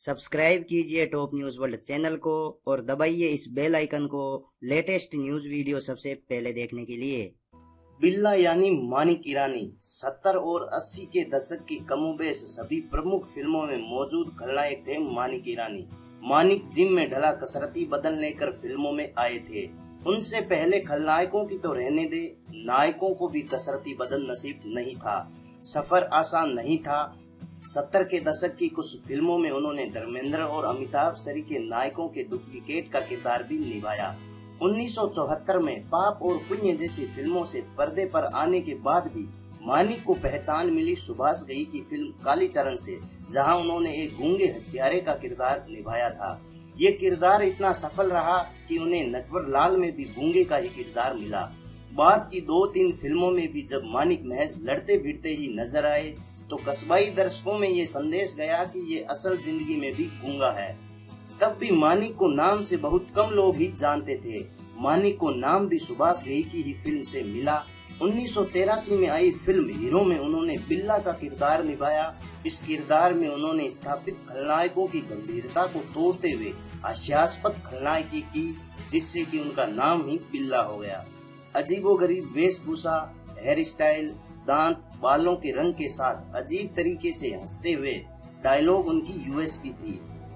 Subscribe कीजिए top news world channel को और दबाइए इस बेल आइकन को लेटेस्ट न्यूज़ वीडियो सबसे पहले देखने के लिए। बिल्ला यानी मानिक ईरानी 70 और 80 के दशक की कमोबेश सभी प्रमुख फिल्मों में मौजूद खलनायक थे। मानिक ईरानी मानिक जिम में ढला कसरती बदन लेकर फिल्मों में आए थे। उनसे पहले खलनायकों की तो रहने दे, नायकों को भी कसरती बदन नसीब नहीं था। सफर आसान नहीं था। 70 के दशक की कुछ फिल्मों में उन्होंने धर्मेंद्र और अमिताभ सरीखे नायकों के डुप्लीकेट का किरदार भी निभाया। 1974 में पाप और पुण्य जैसी फिल्मों से पर्दे पर आने के बाद भी मानिक को पहचान मिली सुभाष घई की फिल्म कालीचरण से, जहां उन्होंने एक गूंगे हत्यारे का किरदार निभाया था। ये किरदार इतना सफल रहा कि उन्हें नटवर लाल में भी गूंगे का ही किरदार मिला। बाद की 2-3 फिल्मों में भी जब मानिक महज लड़ते भिड़ते ही नजर आए तो कस्बाई दर्शकों में ये संदेश गया कि ये असल जिंदगी में भी गूंगा है। तब भी मानिक को नाम से बहुत कम लोग ही जानते थे। मानिक को नाम भी सुभाष घई की ही फिल्म से मिला। 1983 में आई फिल्म हीरो में उन्होंने बिल्ला का किरदार निभाया। इस किरदार में उन्होंने स्थापित खलनायकों की गंभीरता को तोड़ते हुए हास्यास्पद खलनायकी की, जिससे कि उनका नाम ही बिल्ला हो गया। अजीबोगरीब वेशभूषा, हेयर स्टाइल, दांत, बालों के रंग के साथ अजीब तरीके से हंसते हुए डायलॉग उनकी यूएसपी थी।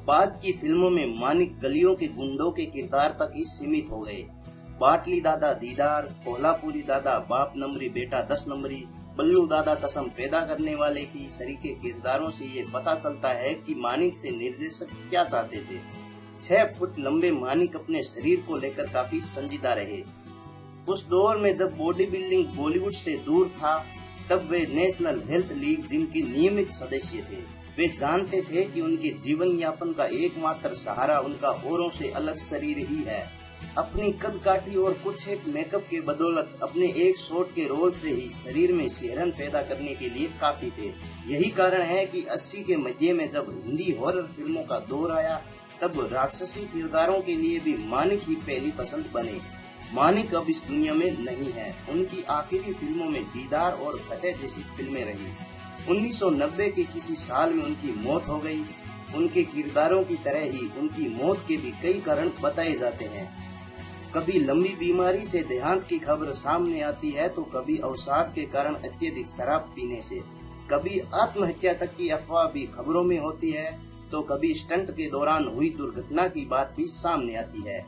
बाद की फिल्मों में मानिक गलियों के गुंडों के किरदार तक ही सीमित हो गए। बाटली दादा दीदार, कोल्हापुरी दादा बाप नंबरी बेटा 10 नंबरी, बल्लू दादा कसम पैदा करने वाले की सरीखे किरदारों से ये पता चलता है कि मानिक से निर्देशक क्या चाहते थे। 6 फुट लंबे मानिक अपने शरीर को लेकर काफी संजीदा रहे। उस दौर में जब बॉडी बिल्डिंग बॉलीवुड से दूर था, तब वे नेशनल हेल्थ लीग जिम के नियमित सदस्य थे। वे जानते थे कि उनके जीवन यापन का एकमात्र सहारा उनका औरों से अलग शरीर ही है। अपनी कद काठी और कुछ एक मेकअप के बदौलत अपने एक शॉट के रोल से ही शरीर में सिहरन पैदा करने के लिए काफी थे। यही कारण है कि 80 के मध्य में जब हिंदी हॉरर फिल्मों का दौर आया, तब राक्षसी किरदारों के लिए भी मानिक ही पहली पसंद बने। मानिक अब इस दुनिया में नहीं है। उनकी आखिरी फिल्मों में दीदार और फतेह जैसी फिल्में रही। 1990 के किसी साल में उनकी मौत हो गई। उनके किरदारों की तरह ही उनकी मौत के भी कई कारण बताए जाते हैं। कभी लंबी बीमारी से देहांत की खबर सामने आती है, तो कभी अवसाद के कारण अत्यधिक शराब पीने से, कभी आत्महत्या तक की अफवाह भी खबरों में होती है, तो कभी स्टंट के दौरान हुई दुर्घटना की बात भी सामने आती है।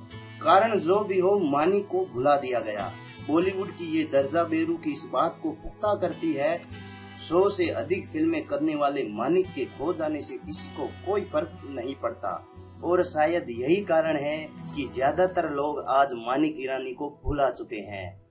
कारण जो भी हो, मानिक को भुला दिया गया। बॉलीवुड की ये दर्जा बेरुखी इस बात को पुख्ता करती है। 100 से अधिक फिल्में करने वाले मानिक के खो जाने से किसी को कोई फर्क नहीं पड़ता, और शायद यही कारण है कि ज्यादातर लोग आज मानिक ईरानी को भुला चुके हैं।